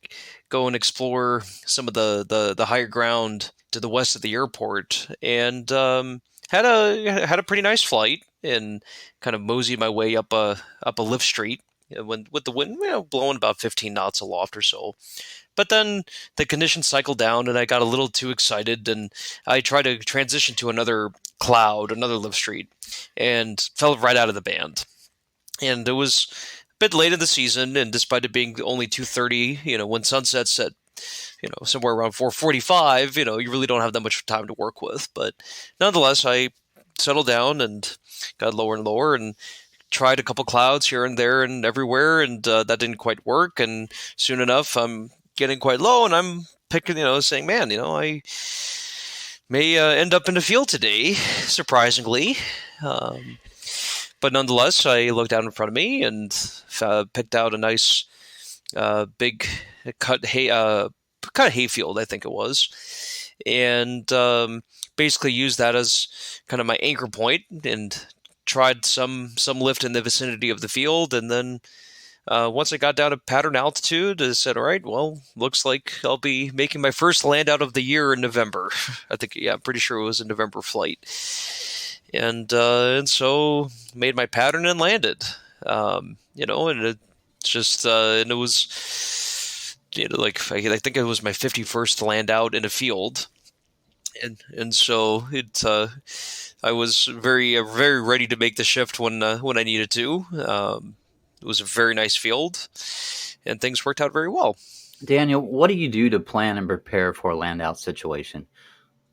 go and explore some of the higher ground to the west of the airport, and had a pretty nice flight, and kind of moseyed my way up a lift street with the wind blowing about 15 knots aloft or so. But then the conditions cycled down, and I got a little too excited, and I tried to transition to another cloud, another lift street, and fell right out of the band. And it was a bit late in the season, and despite it being only 2:30, when sunsets at somewhere around 4:45, you really don't have that much time to work with. But nonetheless, I settled down and got lower and lower, and tried a couple clouds here and there and everywhere, and that didn't quite work. And soon enough, I'm getting quite low, and I'm picking, saying, man, I may end up in the field today, surprisingly. But nonetheless, I looked out in front of me and picked out a nice big cut hayfield, I think it was, and basically used that as kind of my anchor point, and tried some lift in the vicinity of the field. And then once I got down to pattern altitude, I said, all right, well, looks like I'll be making my first land out of the year in November. I think, I'm pretty sure it was a November flight. And so made my pattern and landed, and it just, and it was, I think it was my 51st land out in a field. And so I was very, very ready to make the shift when I needed to. It was a very nice field, and things worked out very well. Daniel, what do you do to plan and prepare for a land out situation?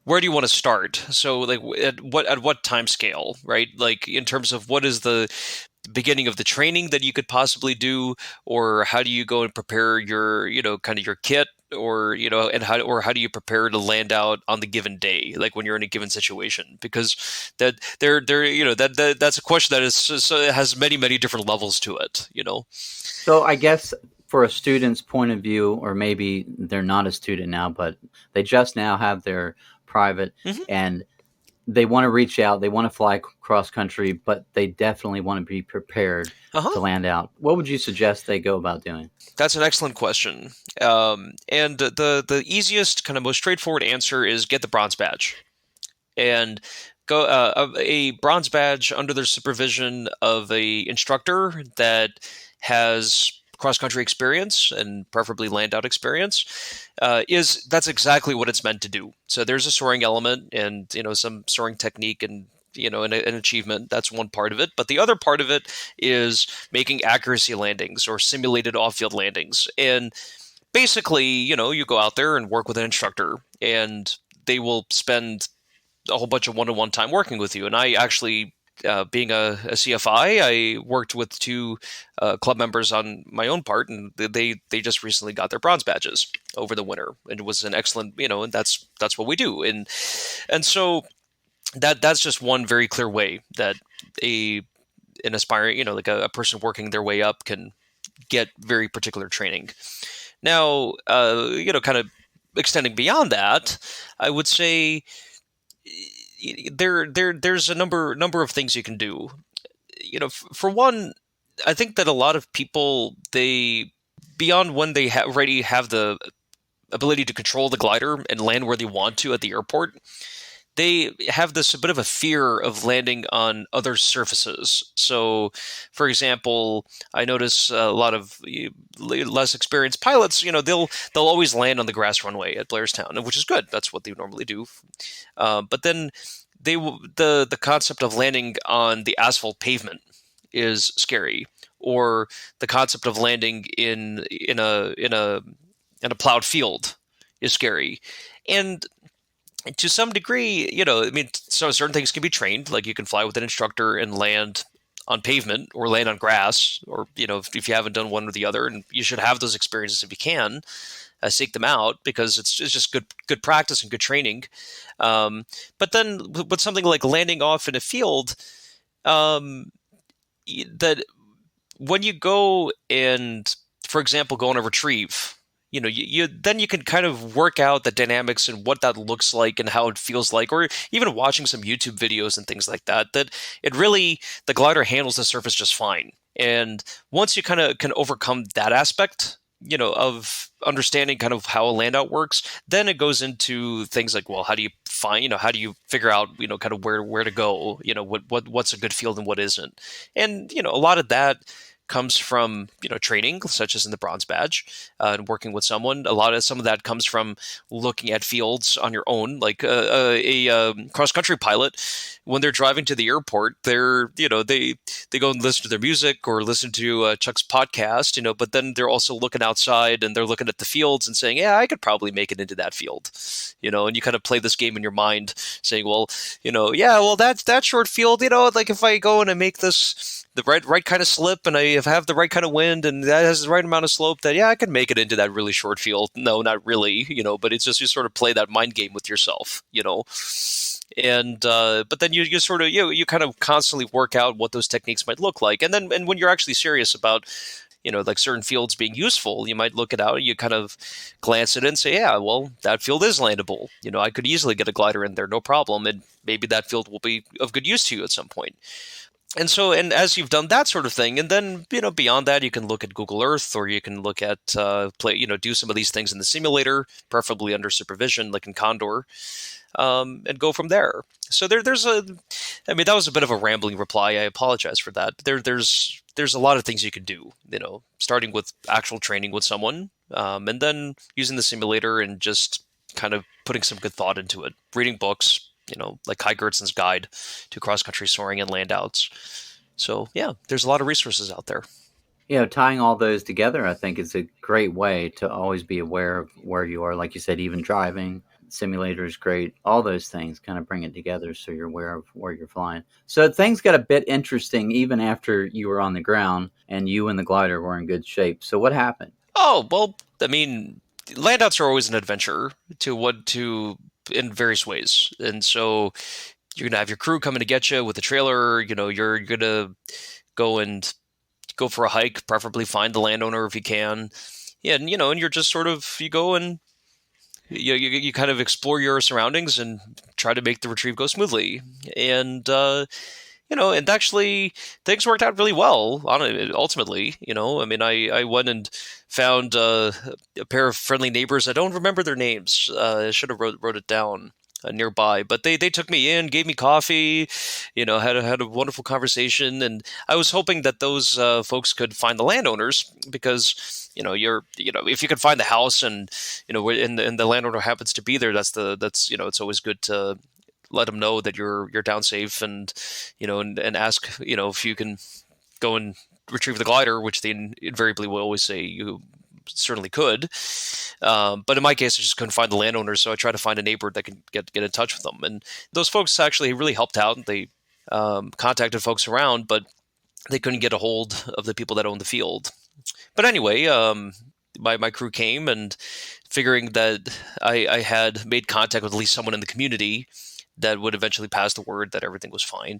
Where do you want to start? So, at what time scale, right? Like, in terms of what is the beginning of the training that you could possibly do, or how do you go and prepare your, kind of your kit, or and how do you prepare to land out on the given day, like when you're in a given situation? Because that's a question that has many different levels to it. So I guess for a student's point of view, or maybe they're not a student now, but they just now have their private, and they want to reach out, they want to fly cross country, but they definitely want to be prepared to land out. What would you suggest they go about doing? That's an excellent question. And the easiest, kind of most straightforward answer is get the bronze badge. And go a bronze badge under the supervision of a instructor that has cross-country experience and preferably land-out experience that's exactly what it's meant to do. So there's a soaring element and some soaring technique and an achievement. That's one part of it. But the other part of it is making accuracy landings or simulated off-field landings. And basically, you go out there and work with an instructor, and they will spend a whole bunch of one-on-one time working with you. And I actually, being a CFI, I worked with two club members on my own part, and they just recently got their bronze badges over the winter. And it was an excellent, and that's what we do. And so that's just one very clear way that an aspiring, like a person working their way up can get very particular training. Now, kind of extending beyond that, I would say there's a number of things you can do. For one, I think that a lot of people, beyond when they already have the ability to control the glider and land where they want to at the airport, they have a bit of a fear of landing on other surfaces. So, for example, I notice a lot of less experienced pilots, they'll always land on the grass runway at Blairstown, which is good. That's what they normally do. But then the concept of landing on the asphalt pavement is scary, or the concept of landing in a plowed field is scary, and to some degree, so certain things can be trained. Like you can fly with an instructor and land on pavement or land on grass, or, if you haven't done one or the other, and you should have those experiences if you can, seek them out, because it's just good practice and good training. But then with something like landing off in a field, that when you go and, for example, go on a retrieve, then you can kind of work out the dynamics and what that looks like and how it feels like, or even watching some YouTube videos and things like that, that the glider handles the surface just fine. And once you kind of can overcome that aspect, of understanding kind of how a land out works, then it goes into things like, well, how do you figure out, kind of where to go, what's a good field and what isn't. And, a lot of that comes from training, such as in the bronze badge, and working with someone. Some of that comes from looking at fields on your own, like a cross country pilot. When they're driving to the airport, they go and listen to their music or listen to Chuck's podcast, but then they're also looking outside and they're looking at the fields and saying, yeah, I could probably make it into that field, and you kind of play this game in your mind, saying, well, yeah, well, that short field, like if I go and I make this the right kind of slip, and I have the right kind of wind, and that has the right amount of slope, that yeah, I can make it into that really short field. No, not really, but it's just you sort of play that mind game with yourself, and but then you sort of you kind of constantly work out what those techniques might look like, and when you're actually serious about like certain fields being useful, you might look it out, you kind of glance at it and say, yeah, well, that field is landable. I could easily get a glider in there, no problem, and maybe that field will be of good use to you at some point. And so, and as you've done that sort of thing, and then, beyond that, you can look at Google Earth, or you can look at, do some of these things in the simulator, preferably under supervision, like in Condor, and go from there. So that was a bit of a rambling reply. I apologize for that. There's a lot of things you can do, starting with actual training with someone, and then using the simulator and just kind of putting some good thought into it, reading books, like Kai Gertsen's Guide to Cross-Country Soaring and Landouts. So, yeah, there's a lot of resources out there. Tying all those together, I think, is a great way to always be aware of where you are. Like you said, even driving, simulator is great. All those things kind of bring it together so you're aware of where you're flying. So things got a bit interesting even after you were on the ground and you and the glider were in good shape. So what happened? Oh, well, landouts are always an adventure in various ways. And so you're going to have your crew coming to get you with a trailer. You're going to go for a hike, preferably find the landowner if you can. Yeah, and you're just sort of, you go and you kind of explore your surroundings and try to make the retrieve go smoothly. And and actually things worked out really well on it ultimately. I mean, I went and found a pair of friendly neighbors. I don't remember their names. I should have wrote it down nearby, but they took me in, gave me coffee, had a wonderful conversation. And I was hoping that those folks could find the landowners, because if you can find the house and and the landowner happens to be there, that's it's always good to let them know that you're down safe, and and ask if you can go and retrieve the glider, which they invariably will always say you certainly could. But in my case, I just couldn't find the landowner, so I tried to find a neighbor that could get in touch with them. And those folks actually really helped out. They contacted folks around, but they couldn't get a hold of the people that owned the field. But anyway, my crew came, and figuring that I had made contact with at least someone in the community that would eventually pass the word that everything was fine.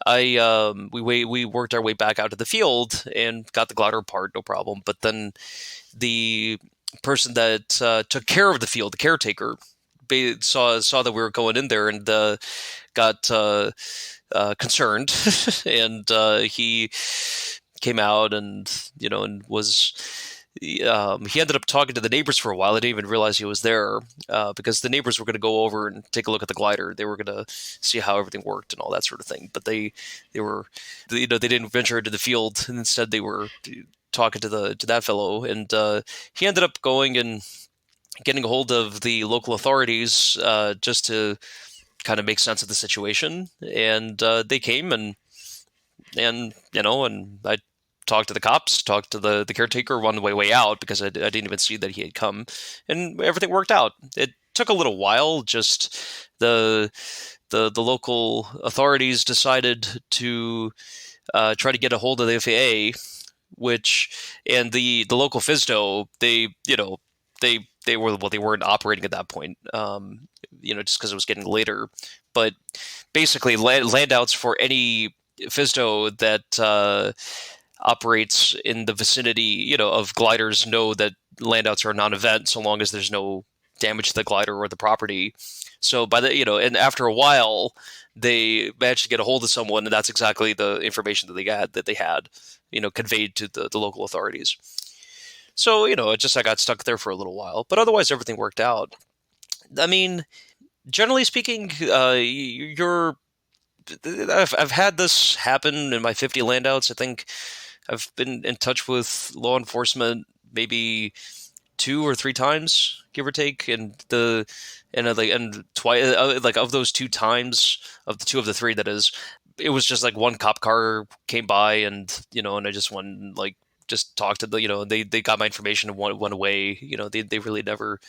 We worked our way back out to the field and got the glider apart, no problem. But then the person that took care of the field, the caretaker, saw that we were going in there, and got concerned, and he came out and was. He ended up talking to the neighbors for a while. I didn't even realize he was there, because the neighbors were going to go over and take a look at the glider. They were going to see how everything worked and all that sort of thing. But they didn't venture into the field, and instead they were talking to that fellow. And he ended up going and getting a hold of the local authorities, just to kind of make sense of the situation. And they came and I talked to the cops, talked to the caretaker on the way out, because I didn't even see that he had come, and everything worked out. It took a little while. Just the local authorities decided to try to get a hold of the FAA, and the local FSDO, they weren't operating at that point, just because it was getting later. But basically, landouts for any FSDO that operates in the vicinity, of gliders, know that landouts are a non-event so long as there's no damage to the glider or the property. So and after a while, they managed to get a hold of someone, and that's exactly the information that they had, conveyed to the local authorities. So, I got stuck there for a little while, but otherwise everything worked out. I mean, generally speaking, I've had this happen in my 50 landouts. I think I've been in touch with law enforcement maybe 2 or 3 times, give or take, and twice, of those 2 times, of the 2 of the 3, that is, it was just like one cop car came by, and and I just went just talked to they got my information and went away. They really never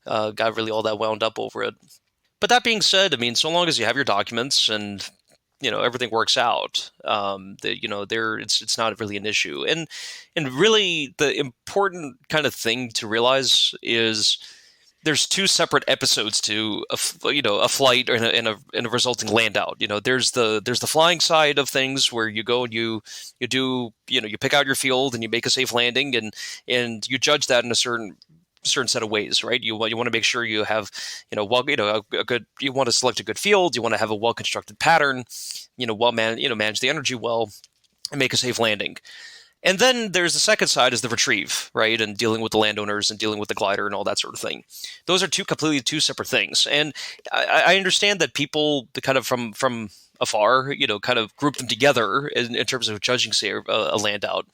got really all that wound up over it. But that being said, I mean, so long as you have your documents and everything works out, it's not really an issue. And really, the important kind of thing to realize is there's 2 separate episodes to a flight and a resulting land out. There's the flying side of things, where you go and you do you pick out your field and you make a safe landing, and you judge that in a certain set of ways, right? You want to make sure you have a good. You want to select a good field. You want to have a well constructed pattern. Manage the energy well, and make a safe landing. And then there's the second side, is the retrieve, right? And dealing with the landowners and dealing with the glider and all that sort of thing. Those are completely two separate things. And I understand that people kind of from afar, kind of group them together in terms of judging, say, a land out.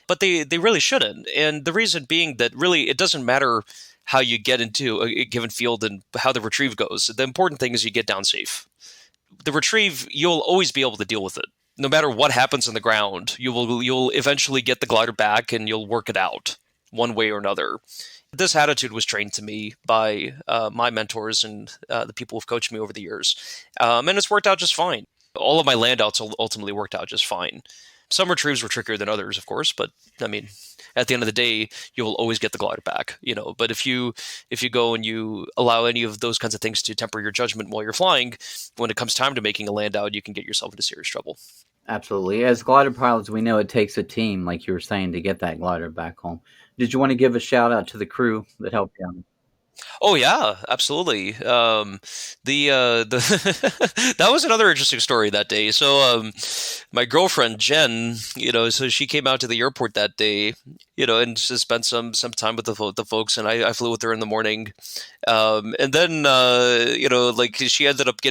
But they really shouldn't. And the reason being that really it doesn't matter how you get into a given field and how the retrieve goes. The important thing is you get down safe. The retrieve, you'll always be able to deal with it. No matter what happens on the ground, you'll eventually get the glider back and you'll work it out one way or another. This attitude was trained to me by my mentors and the people who've coached me over the years. And it's worked out just fine. All of my landouts ultimately worked out just fine. Some retrieves were trickier than others, of course, but I mean, at the end of the day, you will always get the glider back, But if you go and you allow any of those kinds of things to temper your judgment while you're flying, when it comes time to making a land out, you can get yourself into serious trouble. Absolutely. As glider pilots, we know it takes a team, like you were saying, to get that glider back home. Did you want to give a shout out to the crew that helped you out? Oh yeah, absolutely. The that was another interesting story that day. So my girlfriend Jen, so she came out to the airport that day, and just spent some time with the folks, and I flew with her in the morning, and then like she ended up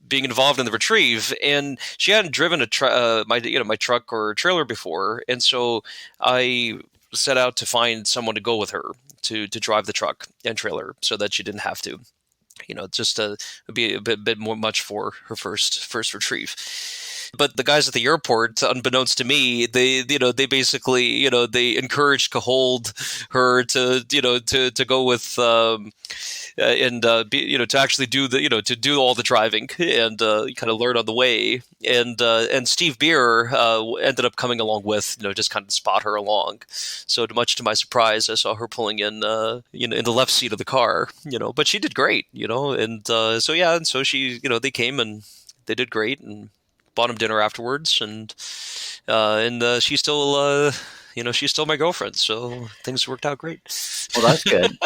being involved in the retrieve, and she hadn't driven my truck or trailer before, and so I set out to find someone to go with her to drive the truck and trailer so that she didn't have to. Just it'd be a bit more much for her first retrieve. But the guys at the airport, unbeknownst to me, they basically they encouraged Cahold her to go with to actually do to do all the driving and kind of learn on the way. And Steve Beer ended up coming along with just kind of spot her along. So much to my surprise, I saw her pulling in in the left seat of the car. But she did great. And so she they came and they did great and bought him dinner afterwards, and she's still she's still my girlfriend, so things worked out great. Well, that's good.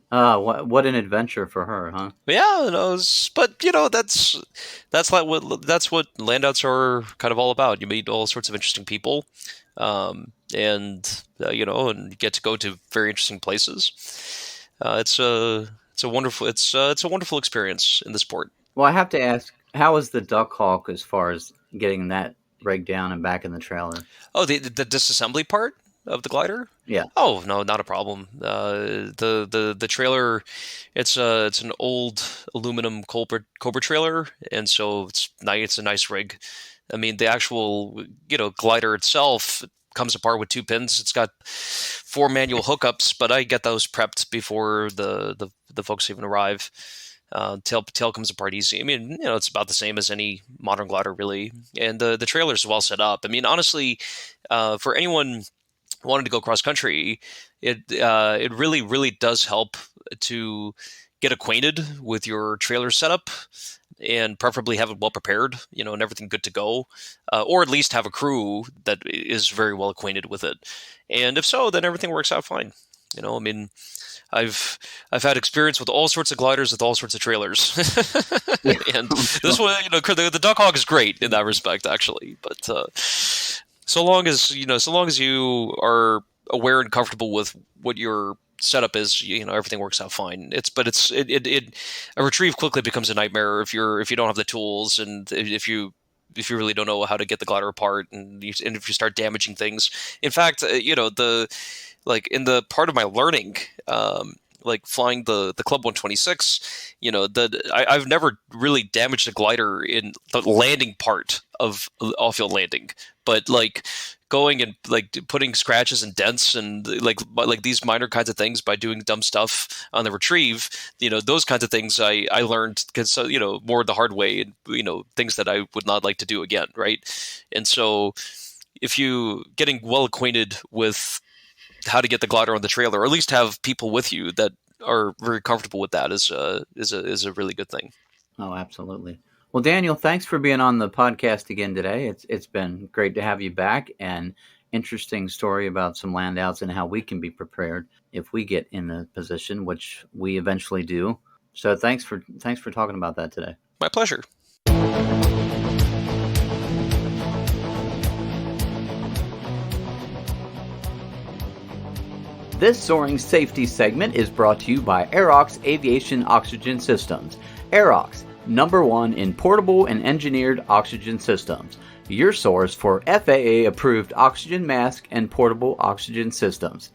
What an adventure for her, huh? Yeah, but that's what landouts are kind of all about. You meet all sorts of interesting people, and and get to go to very interesting places. It's a wonderful experience in the sport. Well, I have to ask, how is the Duck Hawk as far as getting that rig down and back in the trailer? Oh, the disassembly part of the glider? Yeah. Oh no, not a problem. The trailer, it's an old aluminum Cobra trailer, and so it's a nice rig. I mean, the actual glider itself comes apart with 2 pins. It's got 4 manual hookups, but I get those prepped before the folks even arrive. Tail comes apart easy. I mean, it's about the same as any modern glider, really. And the trailer's well set up. I mean, honestly, for anyone wanting to go cross country, it really, really does help to get acquainted with your trailer setup and preferably have it well prepared, and everything good to go, or at least have a crew that is very well acquainted with it. And if so, then everything works out fine. I mean, I've had experience with all sorts of gliders with all sorts of trailers, and this one, the Duck Hawk is great in that respect, actually. But so long as you are aware and comfortable with what your setup is, everything works out fine. A retrieve quickly becomes a nightmare if you don't have the tools, and if you really don't know how to get the glider apart, and if you start damaging things. In fact, in the part of my learning, like flying the Club 126, I've never really damaged a glider in the landing part of off-field landing, but like going and like putting scratches and dents and like these minor kinds of things by doing dumb stuff on the retrieve, those kinds of things I learned because more the hard way, and things that I would not like to do again, right? And so if you getting well acquainted with how to get the glider on the trailer, or at least have people with you that are very comfortable with that, is a really good thing. Oh, absolutely. Well, Daniel, thanks for being on the podcast again today. It's been great to have you back, and interesting story about some landouts and how we can be prepared if we get in the position, which we eventually do. So thanks for talking about that today. My pleasure. This soaring safety segment is brought to you by Aerox Aviation Oxygen Systems. Aerox, #1 in portable and engineered oxygen systems. Your source for FAA-approved oxygen mask and portable oxygen systems.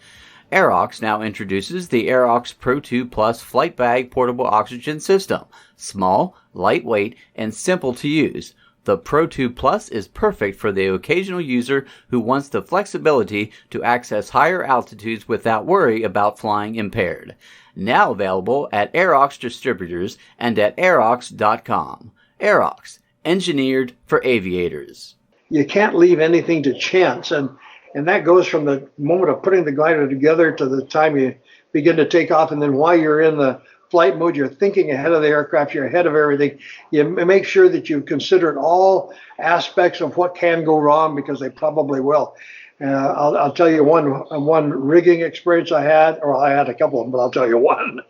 Aerox now introduces the Aerox Pro 2 Plus Flight Bag Portable Oxygen System. Small, lightweight, and simple to use. The Pro 2 Plus is perfect for the occasional user who wants the flexibility to access higher altitudes without worry about flying impaired. Now available at Aerox distributors and at aerox.com. Aerox, engineered for aviators. You can't leave anything to chance, and that goes from the moment of putting the glider together to the time you begin to take off, and then while you're in the flight mode, you're thinking ahead of the aircraft, you're ahead of everything. You make sure that you've considered all aspects of what can go wrong, because they probably will. I'll tell you one rigging experience I had, or I had a couple of them, but I'll tell you one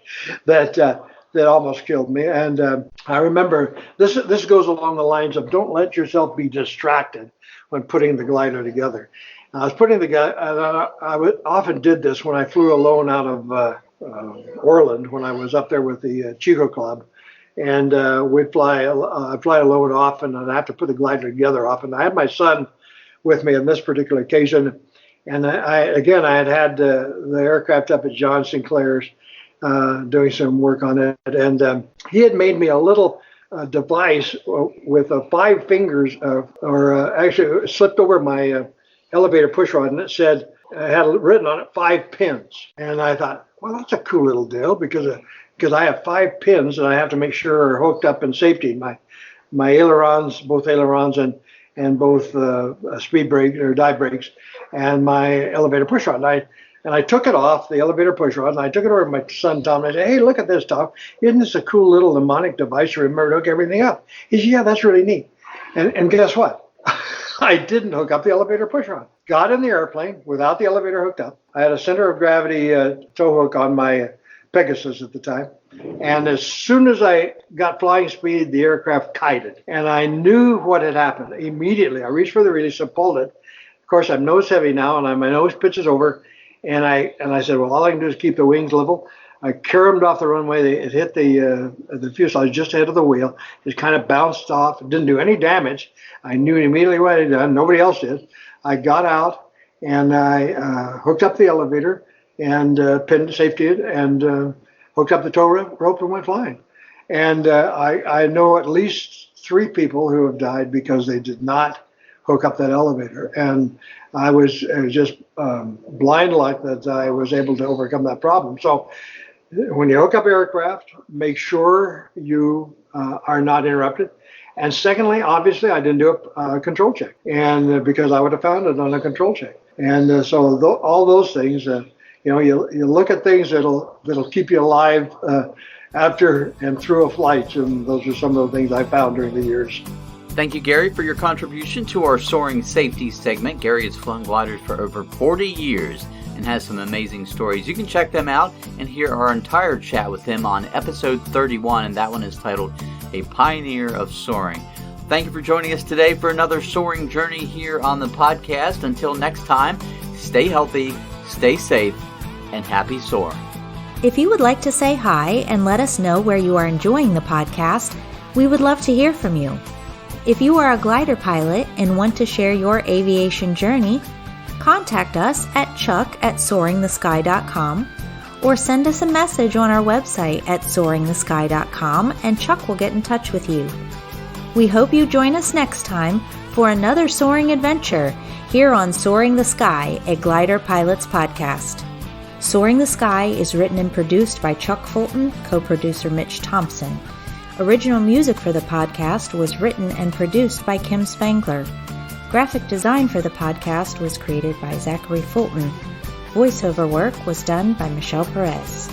that almost killed me. And I remember this goes along the lines of don't let yourself be distracted when putting the glider together. I was putting the guy, and I often did this when I flew alone out of Orland when I was up there with the Chico Club, and we'd fly alone often, and I have to put the glider together often. I had my son with me on this particular occasion, and I had the aircraft up at John Sinclair's doing some work on it, and he had made me a little device with 5 fingers, actually it slipped over my elevator push rod, and it said, had written on it 5 pins. And I thought, well, that's a cool little deal because I have 5 pins that I have to make sure are hooked up in safety. My ailerons, both ailerons and both speed brake or dive brakes, and my elevator push rod. And I took it off, the elevator push rod, and I took it over to my son Tom, and I said, hey, look at this, Tom. Isn't this a cool little mnemonic device to remember to hook everything up? He said, yeah, that's really neat. And guess what? I didn't hook up the elevator push rod. Got in the airplane without the elevator hooked up. I had a center of gravity tow hook on my Pegasus at the time. And as soon as I got flying speed, the aircraft kited. And I knew what had happened immediately. I reached for the release and pulled it. Of course, I'm nose heavy now, and my nose pitches over. And I said, well, all I can do is keep the wings level. I caromed off the runway. It hit the fuselage just ahead of the wheel. It kind of bounced off. It didn't do any damage. I knew immediately what I had done. Nobody else did. I got out and I hooked up the elevator and pinned safety and hooked up the tow rope and went flying. And I know at least 3 people who have died because they did not hook up that elevator. And it was just blind luck that I was able to overcome that problem. So when you hook up aircraft, make sure you are not interrupted. And secondly, obviously, I didn't do a control check, and because I would have found it on a control check. And so all those things, you look at things that'll keep you alive after and through a flight, and those are some of the things I found during the years. Thank you, Gary, for your contribution to our soaring safety segment. Gary has flown gliders for over 40 years and has some amazing stories. You can check them out and hear our entire chat with him on episode 31, and that one is titled A Pioneer of Soaring. Thank you for joining us today for another soaring journey here on the podcast. Until next time, stay healthy, stay safe, and happy soaring. If you would like to say hi and let us know where you are enjoying the podcast, we would love to hear from you. If you are a glider pilot and want to share your aviation journey, contact us at chuck@soaringthesky.com or send us a message on our website at soaringthesky.com and Chuck will get in touch with you. We hope you join us next time for another soaring adventure here on Soaring the Sky, a Glider Pilots podcast. Soaring the Sky is written and produced by Chuck Fulton, co-producer Mitch Thompson. Original music for the podcast was written and produced by Kim Spangler. Graphic design for the podcast was created by Zachary Fulton. Voiceover work was done by Michelle Perez.